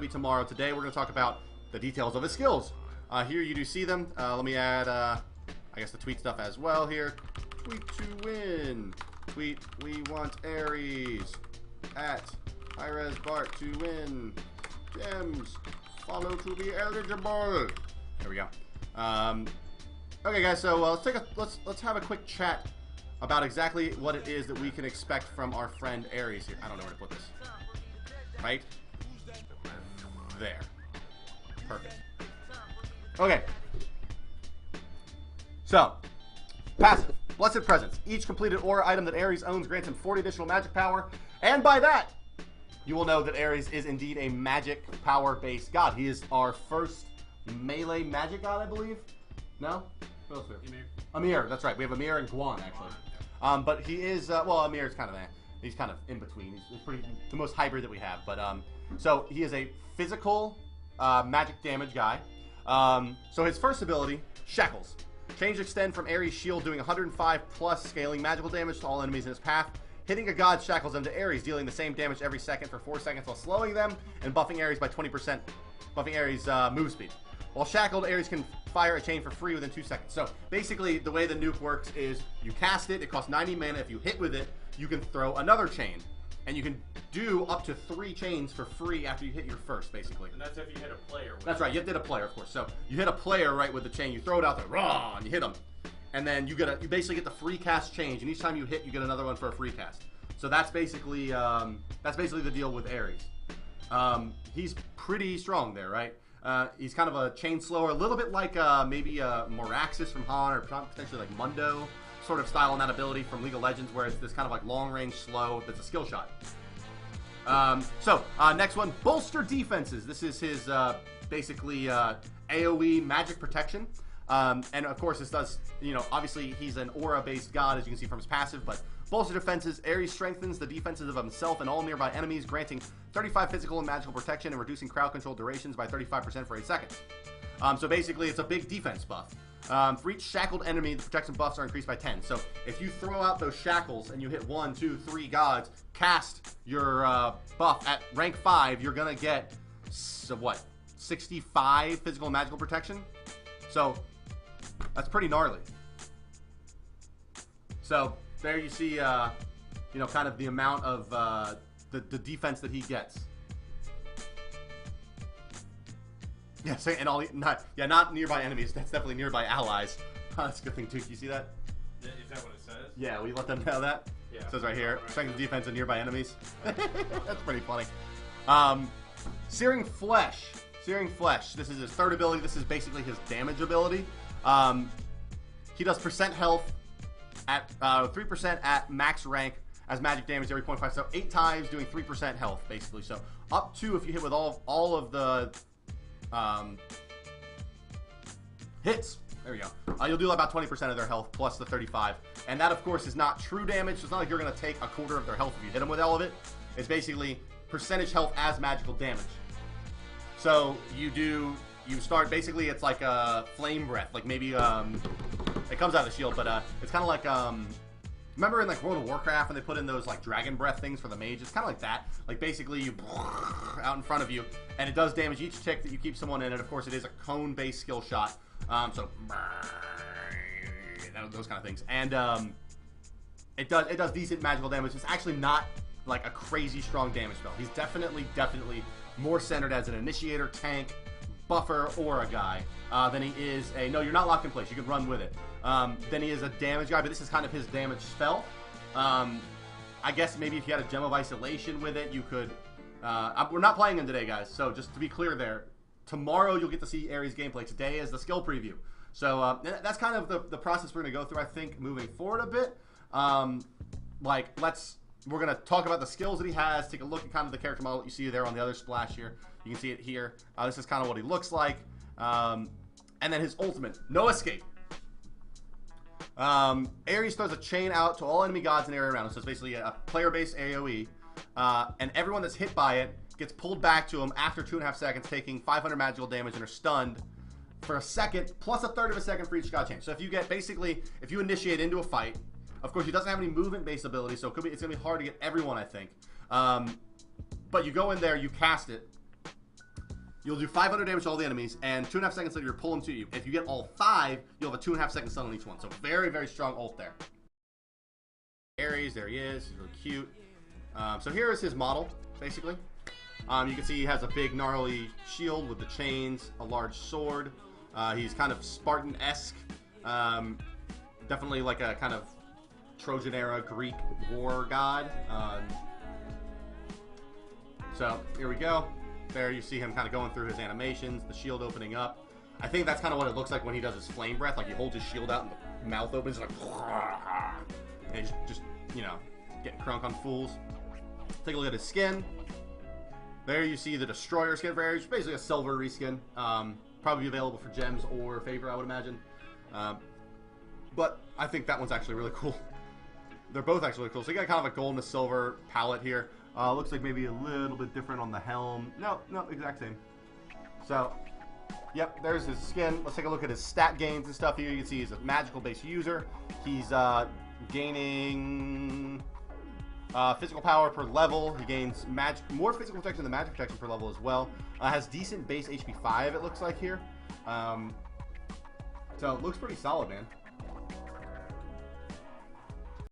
be tomorrow. Today we're going to talk about the details of his skills. Here you do see them. Let me add, I guess, the tweet stuff as well here. Tweet to win. Tweet, we want Ares. At HiResBart to win. Gems. Follow to be eligible. There we go. Okay, guys. So let's have a quick chat about exactly what it is that we can expect from our friend Ares here. I don't know where to put this. Right there. Perfect. Okay. So, passive. Blessed Presence. Each completed aura item that Ares owns grants him 40 additional magic power. And by that, you will know that Ares is indeed a magic power-based god. He is our first melee magic god, I believe. No? Who else? Amir. That's right. We have Amir and Guan, actually. But he is, well, Amir is kind of, he's kind of in between. He's pretty, the most hybrid that we have. But, so he is a physical magic damage guy. So his first ability, Shackles. Change extend from Ares' shield, doing 105 plus scaling magical damage to all enemies in his path. Hitting a god shackles them to Ares, dealing the same damage every second for 4 seconds while slowing them, and buffing Ares by 20%, buffing Ares' move speed. While shackled, Ares can fire a chain for free within 2 seconds. So basically, the way the nuke works is you cast it, it costs 90 mana. If you hit with it, you can throw another chain. And you can do up to 3 chains for free after you hit your first, basically. And that's if you hit a player. That's right, you hit a player, of course. So you hit a player, right, with the chain, you throw it out there, raw, and you hit them. And then you basically get the free cast change, and each time you hit, you get another one for a free cast. So that's basically the deal with Ares. He's pretty strong there, right? He's kind of a chain slower, a little bit like maybe Moraxis from Han, or potentially like Mundo sort of style in that ability from League of Legends, where it's this kind of like long range slow that's a skill shot. Next one, bolster defenses. This is his basically AoE magic protection. And of course this does, obviously he's an aura based god, as you can see from his passive, but bolster defenses, Ares strengthens the defenses of himself and all nearby enemies, granting 35 physical and magical protection and reducing crowd control durations by 35% for 8 seconds. So basically it's a big defense buff. For each shackled enemy, the protection buffs are increased by 10. So if you throw out those shackles and you hit 1, 2, 3 gods, cast your buff at rank 5, you're gonna get, 65 physical and magical protection? So that's pretty gnarly. So there you see, kind of the amount of the defense that he gets. Yeah, not nearby enemies. That's definitely nearby allies. That's a good thing too. Can you see that? Is that what it says? Yeah, we let them know that. Yeah. It says right here, strength defense of nearby enemies. That's pretty funny. Searing Flesh. Searing Flesh. This is his third ability. This is basically his damage ability. He does percent health at 3% at max rank as magic damage every 0.5. So 8 times doing 3% health basically. So up to, if you hit with all of the hits, there we go. You'll do about 20% of their health plus the 35, and that of course is not true damage. So it's not like you're going to take a quarter of their health if you hit them with all of it. It's basically percentage health as magical damage. So you start, basically it's like a flame breath, like maybe it comes out of the shield, but it's kind of like remember in like World of Warcraft when they put in those like dragon breath things for the mage? It's kind of like that. Like basically you out in front of you, and it does damage each tick that you keep someone in. And of course it is a cone-based skill shot. So those kind of things. And it does decent magical damage. It's actually not like a crazy strong damage spell. He's definitely more centered as an initiator, tank, buffer, aura guy than he is a, no, you're not locked in place, you can run with it, than he is a damage guy, but this is kind of his damage spell. I guess maybe if you had a Gem of Isolation with it, you could, we're not playing him today, guys, so just to be clear there, tomorrow you'll get to see Ares gameplay. Today is the skill preview. So that's kind of the process we're going to go through, I think, moving forward a bit. We're going to talk about the skills that he has, take a look at kind of the character model that you see there on the other splash here. You can see it here. This is kind of what he looks like. And then his ultimate, No Escape. Ares throws a chain out to all enemy gods in the area around him. So it's basically a player-based AoE. And everyone that's hit by it gets pulled back to him after 2.5 seconds, taking 500 magical damage and are stunned for a second, plus a third of a second for each god chain. So if you get, basically, if you initiate into a fight, of course he doesn't have any movement-based ability, so it's going to be hard to get everyone, I think. But you go in there, you cast it, You'll do 500 damage to all the enemies, and 2.5 seconds later, you'll pull them to you. If you get all 5, you'll have a 2.5 second stun on each one. So very, very strong ult there. Ares, there he is. He's really cute. So here is his model, basically. You can see he has a big, gnarly shield with the chains, a large sword. He's kind of Spartan-esque. Definitely like a kind of Trojan-era Greek war god. So here we go. There you see him kind of going through his animations, the shield opening up. I think that's kind of what it looks like when he does his flame breath. Like he holds his shield out and the mouth opens like, and he's just, you know, getting crunk on fools. Take a look at his skin. There you see the Destroyer skin for Ares, basically a silver reskin. Probably available for gems or favor, I would imagine. But I think that one's actually really cool. They're both actually really cool. So you got kind of a gold and a silver palette here. Looks like maybe a little bit different on the helm. No, exact same. So, yep, there's his skin. Let's take a look at his stat gains and stuff here. You can see he's a magical-based user. He's gaining physical power per level. He gains more physical protection than magic protection per level as well. Has decent base HP 5, it looks like here. So it looks pretty solid, man.